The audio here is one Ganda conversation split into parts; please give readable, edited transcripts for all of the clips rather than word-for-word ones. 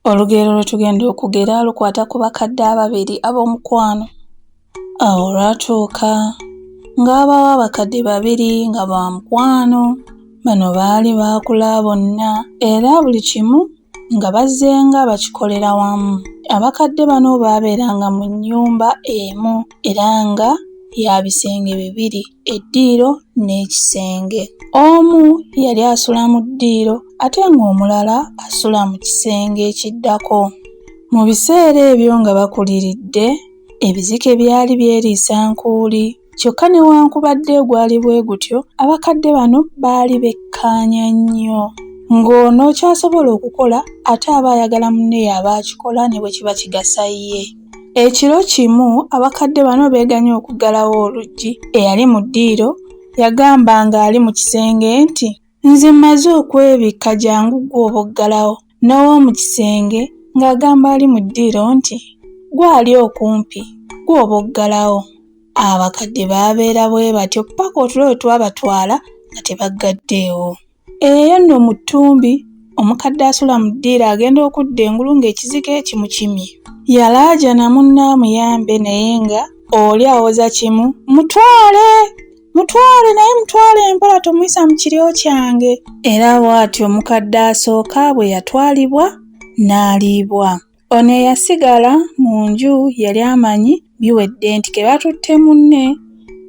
Olugero lwe tugenda okugera lukwata ku bakadde ababiri ab'omukwano. Awo olwatuuka ng'abawo abakadde babiri nga ba mukwano. Bano baali baakula bonna era buli kimu nga bazzenga bakikolera wamu. Abakadde bano baabeeranga mu nnyumba emu era nga ya bisenge bibiri, eddiiro n'ekisenge. Omu yali asula mu ddiiro ate ng'omulala asula mu kisenge ekiddako. Mu biseera ebyo nga bakuliridde, ebizike byali byeriisa nkuuli. Kyokka newankubadde gwali bwe gutyo, abakadde bano baali bekkaanya nnyo. Ng'ono kyasobola okukola ate aba ayagala munne y'aba akikola ne bwe kiba kigasa ye. Ekiro kimu abakadde bano beeganye okuggalawo oluggi. Eyali mu ddiiro yagamba ng'ali mu kisenge nti, "Nze mmaze okwebikka jangu ggwe oba oggalawo." N'ow'omu kisenge ng'agamba ali mu ddiiro nti, "Ggwe ali okumpi, ggwe oba oggalawo." Abakadde baabeera bwe batyo paka otulo we twabatwala nga tebaggaddeewo. Eyo nno mu ttumbi omukadde asula mu ddiiro agenda okudda engulu ng'ekizike kimukimye. Yalaajana munne amuyambe naye nga oli awoza kimu, mutwale naye mutwale mpola tomuyisa mu kiryo kyange." Era bw'atyo omukadde asooka bwe yatwalibwa n'aliibwa. Ono eyasigala mu nju yali amanyi biwedde nti ke batutte munne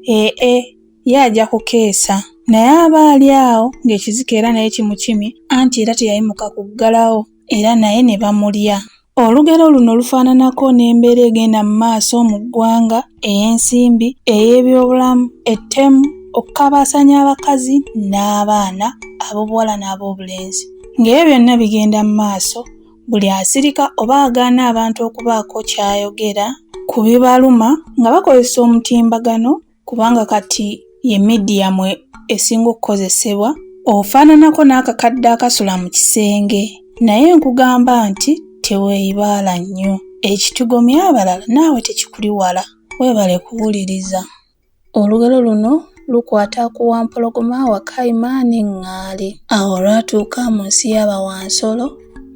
ye ajja kukeesa. Naye aba ali awo ng'ekizike era naye kimukimye anti era teyayimuka kuggalawo era naye ne bamulya. Olugero luno lufaananako n'embeera egenda mu maaso mu ggwanga ey'ensimbi, ey'ebyobulamu, ettemu, okukabaasanya abakazi n'abaana ab'obuwala n'ab'obulenzi. Ng'ebyo byonna bigenda mu maaso, buli asirika oba agaana abantu okubaako ky'ayogera ku bibaluma nga bakozesa omutimbagano kubanga kati ye midiyamu esinga okukozesebwa, ofaananako n'akakadde akasula mu kisenge. Naye nkugamba nti teweeyibaala nnyo, ekitugomya abalala naawe tekikuli wala. Weebale kuwuliriza. Olugero luno lukwata ku Wampologoma, Wakayima ne Ŋŋaali. Awo olwatuuka mu nsi y'Abawansolo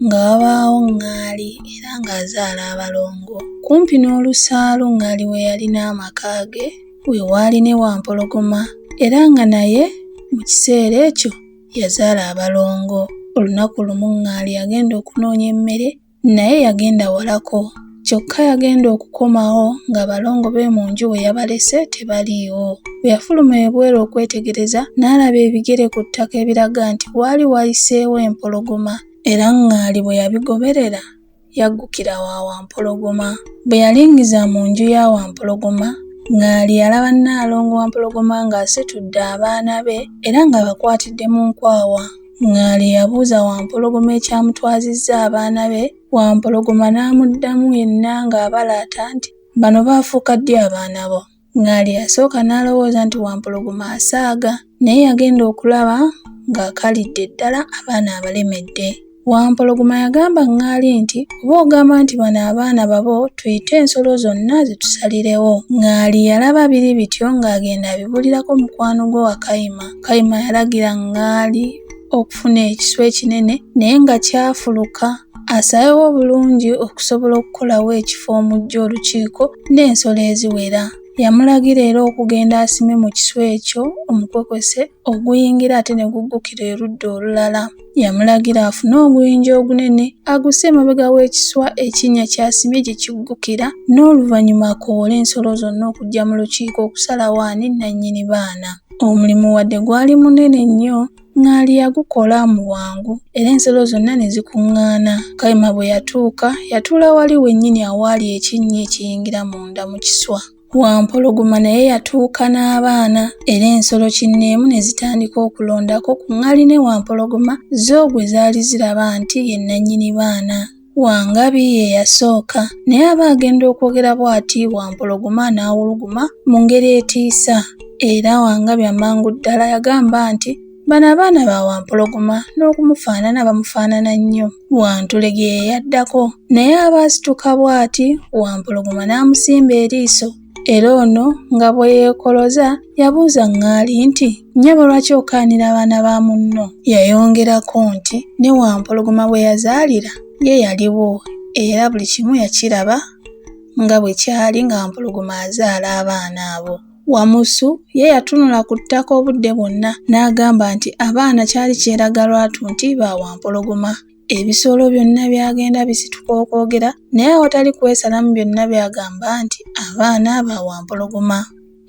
nga wabaawo Ŋŋaali era ng'azaala abalongo. Kumpi n'olusaalu Ŋŋaali we yalina amaka ge we waali ne Wampologoma era nga naye mu kiseera ekyo yazaala abalongo. Olunaku lumu Ŋŋaali yagenda okunoonya emmere naye yagenda walako. Kyokka yagenda okukomawo ng'abalongo be mu nju we yabalese tebaliiwo. Bwe yafuluma ebweru okwetegereza n'alaba ebigere ku ttaka ebiraga nti waali wayiseewo empologoma era Ŋŋaali bwe yabigoberera yaggukira wa Wampologoma. Bwe yalingiza mu nju ya Wampologoma, Ŋŋaali yalaba Nnaalongo Wampologoma ng'asitudde abaana be era ng'abakwatidde mu nkwawa. Ŋŋaali yabuuza Wampologoma ekyamutwazizza abaana be. Wampologoma n'amuddamu yenna ng'abalaata nti, "Bano baafuuka ddi abaana bo?" Ŋŋaali yasooka n'alowooza nti Wampologoma asaaga naye yagenda okulaba ng'akalidde ddala abaana abalemedde. Wampologoma yagamba Ŋŋaali nti, "Oba ogamba nti bano abaana babo tuyite ensolo zonna zitusalirewo." Ŋŋaali yalaba biri bityo ng'agenda abibuulirako mukwano gwe Wakayima. Wakayima yalagira Ŋŋaali okufuna ekiswa ekinene naye nga kyafuluka, asabewo bulungi okusobola okukolawo ekifo omujja olukiiko n'ensolo eziwera. Yamulagira era okugenda asime mu kiswa ekyo omukwekose oguyingira ate ne guggukira erudda olulala. Yamulagira afune oguyinja ogunene agusse emabega w'ekiswa ekinnya ky'asimye gye kiggukira n'oluvannyuma akoowole ensolo zonna okujja mu lukiiko okusalawo ani nannyini baana. Omulimu wadde gwali munene nnyo, Ŋŋaali yagukola mu bwangu era ensolo zonna ne zikuŋŋaana. Wakayima bwe yatuuka yatuula wali wennyini awaali ekinnya ekiyingira munda mu kiswa. Wampologoma naye yatuuka n'abaana era ensolo kinneemu ne zitandika okulondako ku Ŋŋaali ne Wampologoma zo gwe zaali ziraba nti ye nannyini baana. Wangabi ye yasooka naye aba agenda okwogera bw'ati Wampologoma n'awuluguma mu ngeri etiisa era Wangabi amangu ddala yagamba nti, "Bano abaana ba Wampologoma n'okumufaanana bamufaanana nnyo." Wantulege ye yaddako naye aba asituka bw'ati Wampologoma n'amusimba eriiso era ono nga bwe yeekoloza yabuuza Ŋŋaali nti, "Nnyabo lwaki okaanira abaana ba munno?" Yayongerako nti, "Ne Wampologoma bwe yazaalira ye yaliwo era buli kimu yakiraba nga bwe kyali nga Wampologoma azaala abaana abo. Wamusu ye yatunula ku ttaka obudde bwonna n'agamba nti abaana kyali kyeraga lwatu nti ba Wampologoma. Ebisolo byonna byagenda bisituka okwogera naye awatali kwesalamu byonna byagamba nti abaana ba Wampologoma.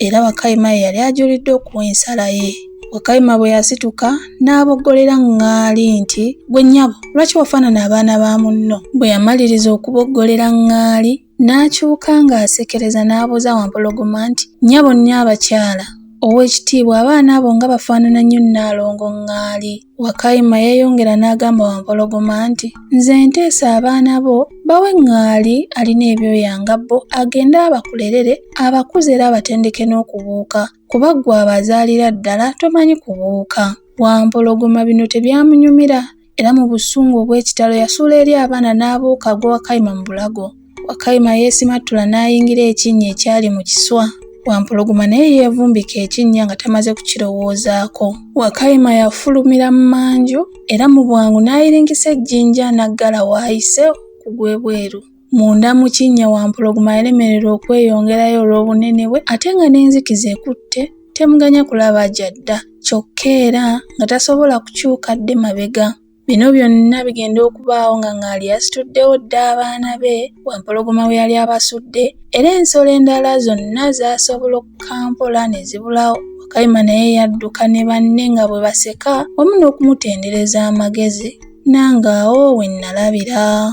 Era Wakayima ye yali ajulidde okuwa ensala ye. Wakayima bwe yasituka n'aboggolera ŋŋaali nti gwe nnyabo lwaki wafaanana abaana ba munno. Bwe yamaliriza okuboggolera ŋŋaali n'akyuka ng'asekereza n'abuuza Wampologoma nti nnyabo Nnaabakyala Oweekitiibwa abaana abo nga bafaanana nnyo Nnaalongo ŋŋaali. Wakayima yeeyongera n'agamba Wampologoma nti nze nteesa abaana bo bawe ŋŋaali alina ebyoya nga bo agende abakulerere abakuze era abatendeke n'okubuuka kuba ggwe abazaalira ddala tomanyi kubuuka. Wampologoma bino tebyamunyumira era mu busungu obw'ekitalo yasuula eri abaana n'abuuka gwa Wakayima mu bulago. Wakayima yeesimattula n'ayingira ekinnya ekyali mu kiswa. Wampologoma naye yeevumbika ekinnya nga tamaze kukirowoozaako. Wakayima yafulumira mu manju era mu bwangu n'ayiringisa ejjinja n'aggala w'ayise okugwa ebweru. Munda mu kinnya Wampologoma yalemererwa okweyongerayo olw'obunene bwe ate nga n'enzikiza ekutte temuganya kulaba gy'adda kyokka era nga tasobola kukyuka dde mabega. Bino byonna bigenda okubaawo nga ŋŋaali yasituddewo dda abaana be Wampologoma we yali abasudde era ensolo endala zonna zaasobola okukampola ne zibulawo. Wakayima naye yadduka ne banne nga bwe baseka wamu n'okumutendereza amagezi. Nange awo we nnalabira.